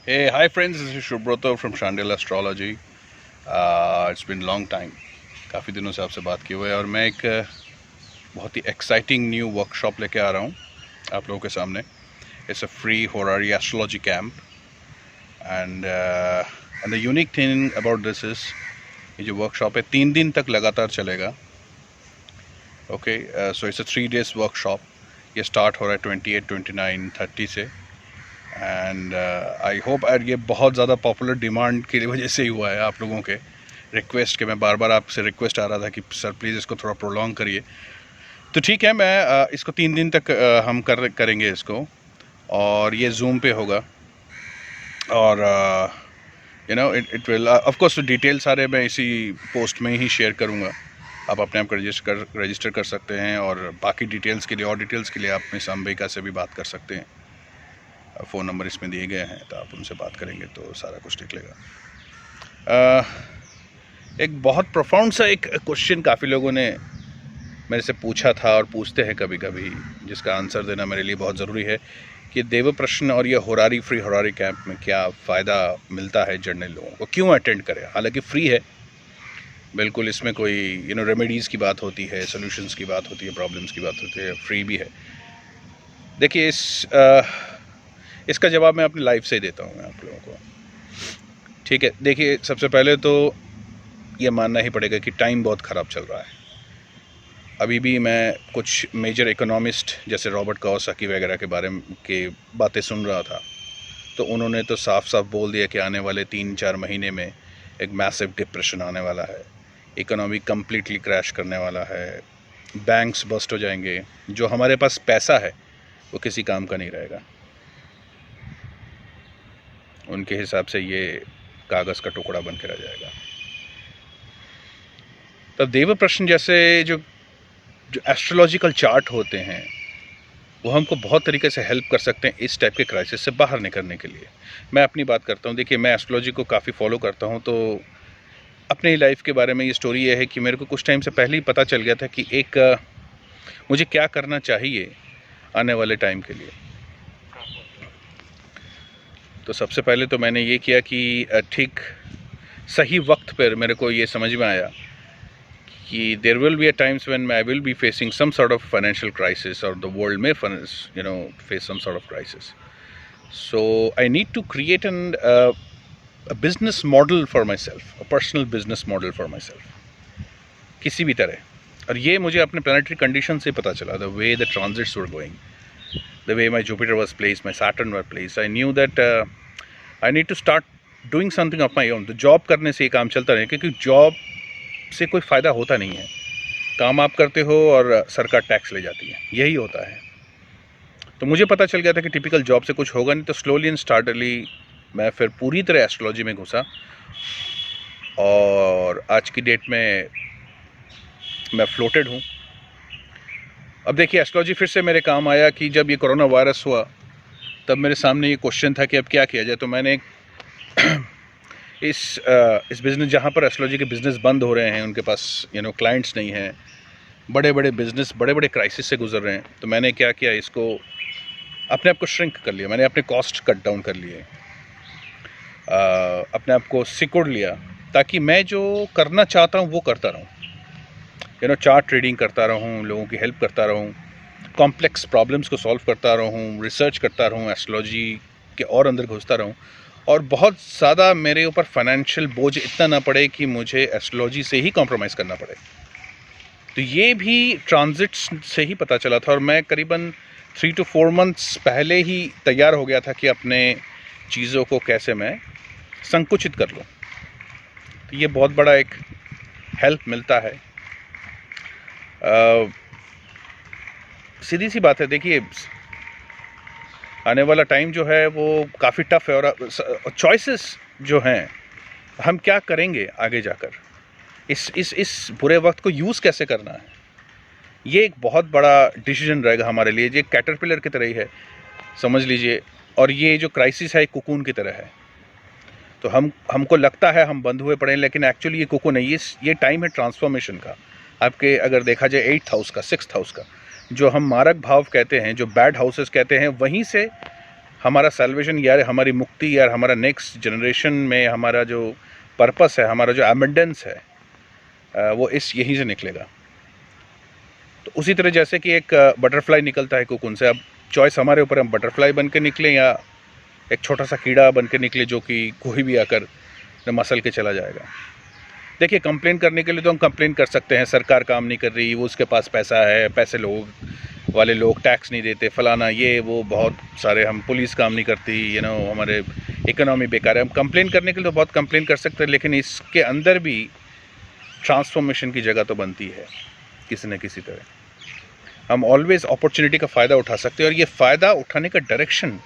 Hey, hi friends, this is Shubroto from Chandela Astrology. It's been long time. काफ़ी दिनों से आपसे बात किए हुए और मैं एक बहुत ही एक्साइटिंग न्यू वर्कशॉप लेके आ रहा हूँ आप लोगों के सामने. It's a free Horary astrology camp and the unique thing about this is ये जो वर्कशॉप है 3 दिन तक लगातार चलेगा. Okay, so it's a 3 days workshop. ये स्टार्ट हो रहा है 28, 29, 30 से. एंड आई होप ये बहुत ज़्यादा पॉपुलर डिमांड की वजह से ही हुआ है, आप लोगों के रिक्वेस्ट के. मैं बार बार आपसे रिक्वेस्ट आ रहा था कि सर प्लीज़ इसको थोड़ा प्रोलॉन्ग करिए. तो ठीक है, मैं इसको 3 दिन तक हम करेंगे इसको, और ये जूम पे होगा. और you know it will of course detail सारे मैं इसी पोस्ट में ही शेयर करूँगा. आप अपने आप रजिस्टर कर सकते हैं, और बाकी डिटेल्स के लिए और डिटेल्स के लिए आप मिस अंबिका से भी बात कर सकते हैं. फ़ोन नंबर इसमें दिए गए हैं, तो आप उनसे बात करेंगे तो सारा कुछ निकलेगा. एक बहुत प्रोफाउंड सा एक क्वेश्चन काफ़ी लोगों ने मेरे से पूछा था और पूछते हैं कभी कभी, जिसका आंसर देना मेरे लिए बहुत ज़रूरी है कि देव प्रश्न और ये होरारी फ्री होरारी कैंप में क्या फ़ायदा मिलता है जनरल लोगों को, क्यों अटेंड करें. हालांकि फ्री है बिल्कुल, इसमें कोई रेमेडीज़ की बात होती है, सोल्यूशंस की बात होती है, प्रॉब्लम्स की बात होती है, फ्री भी है. देखिए इसका जवाब मैं अपनी लाइफ से ही देता हूँ आप लोगों को. ठीक है, देखिए सबसे पहले तो ये मानना ही पड़ेगा कि टाइम बहुत ख़राब चल रहा है. अभी भी मैं कुछ मेजर इकोनॉमिस्ट जैसे रॉबर्ट कियोसाकी वगैरह के बारे में के बातें सुन रहा था, तो उन्होंने तो साफ साफ बोल दिया कि आने वाले 3-4 महीने में एक मैसिव डिप्रेशन आने वाला है, इकोनॉमी कम्प्लीटली क्रैश करने वाला है, बैंक्स बस्ट हो जाएंगे, जो हमारे पास पैसा है वो किसी काम का नहीं रहेगा. उनके हिसाब से ये कागज़ का टुकड़ा बन के रह जाएगा. तो देव प्रश्न जैसे जो एस्ट्रोलॉजिकल चार्ट होते हैं वो हमको बहुत तरीके से हेल्प कर सकते हैं इस टाइप के क्राइसिस से बाहर निकलने के लिए. मैं अपनी बात करता हूँ. देखिए, मैं एस्ट्रोलॉजी को काफ़ी फॉलो करता हूँ, तो अपनी लाइफ के बारे में ये स्टोरी ये है कि मेरे को कुछ टाइम से पहले ही पता चल गया था कि मुझे क्या करना चाहिए आने वाले टाइम के लिए. तो सबसे पहले तो मैंने ये किया कि ठीक सही वक्त पर मेरे को ये समझ में आया कि there will be a times when I will be facing some sort of financial crisis, और द वर्ल्ड में face some sort of crisis. So I need to create an a business model for myself, a personal business model for myself, किसी भी तरह. और ये मुझे अपने planetary condition से पता चला, the way the transits were going, the way my Jupiter was placed, my Saturn was placed. I knew that I need to start doing something of my own. तो जॉब करने से ये काम चलता नहीं, क्योंकि जॉब से कोई फ़ायदा होता नहीं है. काम आप करते हो और सरकार टैक्स ले जाती है, यही होता है. तो मुझे पता चल गया था कि टिपिकल जॉब से कुछ होगा नहीं. तो स्लोली एंड स्टार्टली मैं फिर पूरी तरह एस्ट्रोलॉजी में घुसा, और आज की डेट में मैं फ्लोटेड हूँ. अब देखिए, एस्ट्रोलॉजी फिर से मेरे काम आया कि जब ये कोरोना वायरस हुआ तब मेरे सामने ये क्वेश्चन था कि अब क्या किया जाए. तो मैंने इस बिज़नेस, जहाँ पर एस्ट्रोलॉजी के बिज़नेस बंद हो रहे हैं, उनके पास क्लाइंट्स नहीं हैं, बड़े बड़े बिज़नेस बड़े बड़े क्राइसिस से गुजर रहे हैं, तो मैंने क्या किया, इसको अपने आप को श्रिंक कर लिया. मैंने अपने कॉस्ट कट डाउन कर लिए, अपने आप को सिकुड़ लिया, ताकि मैं जो करना चाहता हूँ वो करता रहूँ. चार्ट ट्रेडिंग करता रहूँ, लोगों की हेल्प करता रहूँ, कॉम्प्लेक्स प्रॉब्लम्स को सॉल्व करता रहूँ, रिसर्च करता रहूँ, एस्ट्रोलॉजी के और अंदर घुसता रहूँ, और बहुत ज़्यादा मेरे ऊपर फाइनेंशियल बोझ इतना ना पड़े कि मुझे एस्ट्रोलॉजी से ही कॉम्प्रोमाइज़ करना पड़े. तो ये भी ट्रांजिट्स से ही पता चला था, और मैं करीबन 3 to 4 months पहले ही तैयार हो गया था कि अपने चीज़ों को कैसे मैं संकुचित कर लूँ. तो ये बहुत बड़ा एक हेल्प मिलता है. सीधी सी बात है, देखिए आने वाला टाइम जो है वो काफ़ी टफ है, और चॉइसेस जो हैं, हम क्या करेंगे आगे जाकर, इस बुरे वक्त को यूज़ कैसे करना है, ये एक बहुत बड़ा डिसीजन रहेगा हमारे लिए. ये कैटरपिलर की तरह ही है, समझ लीजिए. और ये जो क्राइसिस है, कुकून की तरह है. तो हमको लगता है हम बंद हुए पड़े हैं, लेकिन एक्चुअली ये कुकून है. ये टाइम है ट्रांसफॉर्मेशन का. आपके अगर देखा जाए 8th हाउस का, 6th हाउस का, जो हम मारक भाव कहते हैं, जो बैड हाउसेस कहते हैं, वहीं से हमारा सैल्वेशन यार, हमारी मुक्ति यार, हमारा नेक्स्ट जनरेशन में हमारा जो पर्पस है, हमारा जो एबंडेंस है, वो इस यहीं से निकलेगा। तो उसी तरह जैसे कि एक बटरफ्लाई निकलता है कोकून से, अब चॉइस हमारे ऊपर, हम बटरफ्लाई बन के निकलें या एक छोटा सा कीड़ा बन के निकले जो कि कोई भी आकर मसल के चला जाएगा। देखिए, कंप्लेन करने के लिए तो हम कंप्लेन कर सकते हैं, सरकार काम नहीं कर रही, वो उसके पास पैसा है, पैसे लोग वाले लोग टैक्स नहीं देते, फलाना ये वो, बहुत सारे, हम पुलिस काम नहीं करती, हमारे इकोनॉमी बेकार है। हम कंप्लेन करने के लिए तो बहुत कंप्लेन कर सकते हैं, लेकिन इसके अंदर भी ट्रांसफॉर्मेशन की जगह तो बनती है किसी न किसी तरह। हम ऑलवेज अपॉर्चुनिटी का फ़ायदा उठा सकते हैं, और ये फ़ायदा उठाने का डायरेक्शन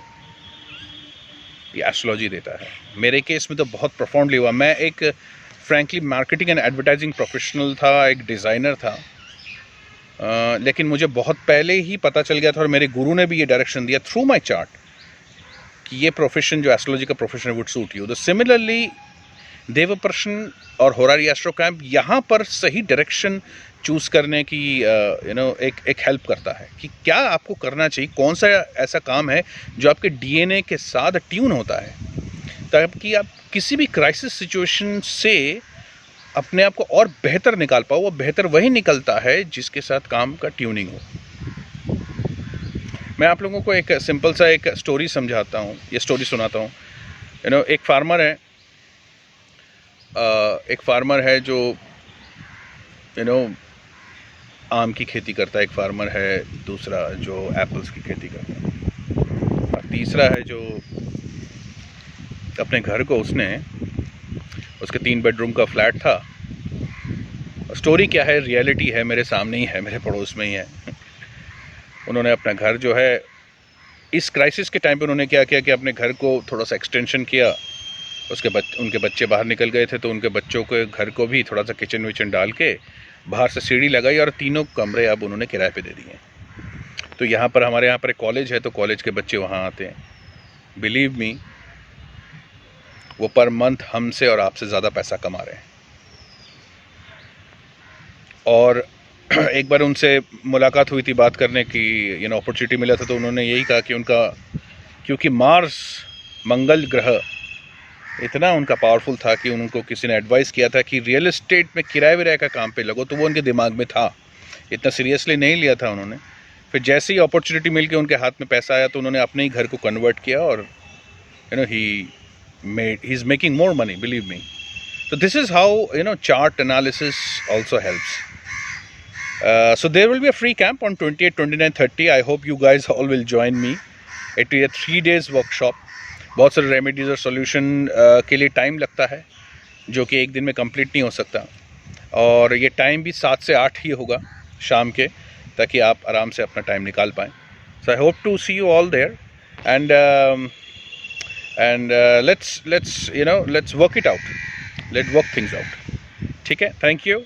ये एस्ट्रोलॉजी देता है। मेरे केस में तो बहुत प्रोफाउंडली हुआ। मैं एक frankly marketing and advertising professional था, एक डिज़ाइनर था, लेकिन मुझे बहुत पहले ही पता चल गया था, और मेरे गुरु ने भी ये डायरेक्शन दिया थ्रू माय चार्ट कि ये प्रोफेशन, जो एस्ट्रोलॉजी का प्रोफेशन वुड सूट यू। तो सिमिलरली देवप्रश्न और होरारी एस्ट्रो कैंप यहाँ पर सही डायरेक्शन चूज़ करने की एक हेल्प करता है कि क्या आपको करना चाहिए, कौन सा ऐसा काम है जो आपके डीएनए के साथ ट्यून होता है, ताकि आप किसी भी क्राइसिस सिचुएशन से अपने आप को और बेहतर निकाल पाओ। वो बेहतर वही निकलता है जिसके साथ काम का ट्यूनिंग हो। मैं आप लोगों को एक सिंपल सा एक स्टोरी समझाता हूँ, ये स्टोरी सुनाता हूँ। एक फार्मर है जो आम की खेती करता है, एक फार्मर है दूसरा जो एप्पल्स की खेती करता है, और तीसरा है जो अपने घर को उसके 3 बेडरूम का फ्लैट था। स्टोरी क्या है, रियलिटी है, मेरे सामने ही है, मेरे पड़ोस में ही है। उन्होंने अपना घर जो है, इस क्राइसिस के टाइम पे उन्होंने क्या किया कि अपने घर को थोड़ा सा एक्सटेंशन किया। उनके बच्चे बाहर निकल गए थे, तो उनके बच्चों के घर को भी थोड़ा सा किचन विचन डाल के बाहर से सीढ़ी लगाई, और 3 कमरे अब उन्होंने किराए पे दे दिए। तो हमारे यहाँ पर एक कॉलेज है, तो कॉलेज के बच्चे वहाँ आते हैं। बिलीव मी, वो पर मंथ हमसे और आपसे ज़्यादा पैसा कमा रहे हैं। और एक बार उनसे मुलाकात हुई थी, बात करने की अपॉर्चुनिटी मिला था, तो उन्होंने यही कहा कि क्योंकि मार्स, मंगल ग्रह इतना उनका पावरफुल था कि उनको किसी ने एडवाइस किया था कि रियल एस्टेट में किराए विराए का काम पे लगो, तो वो उनके दिमाग में था, इतना सीरियसली नहीं लिया था उन्होंने। फिर जैसे ही अपॉर्चुनिटी मिल के उनके हाथ में पैसा आया, तो उन्होंने अपने ही घर को कन्वर्ट किया, और he is making more money, believe me. So this is how chart analysis also helps. So there will be a free camp on 28, 29, 30. I hope you guys all will join me. It will be a 3 days workshop. बहुत सारे remedies और solution के लिए time लगता है, जो कि एक दिन में कंप्लीट नहीं हो सकता, और ये टाइम भी 7 से 8 ही होगा शाम के, ताकि आप आराम से अपना टाइम निकाल पाएँ. So I hope to see you all there, and let's work it out. Let's work things out. ठीक है, thank you,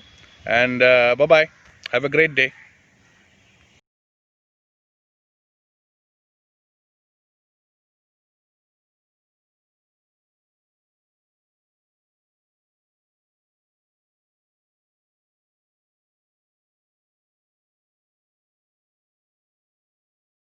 and bye bye. Have a great day.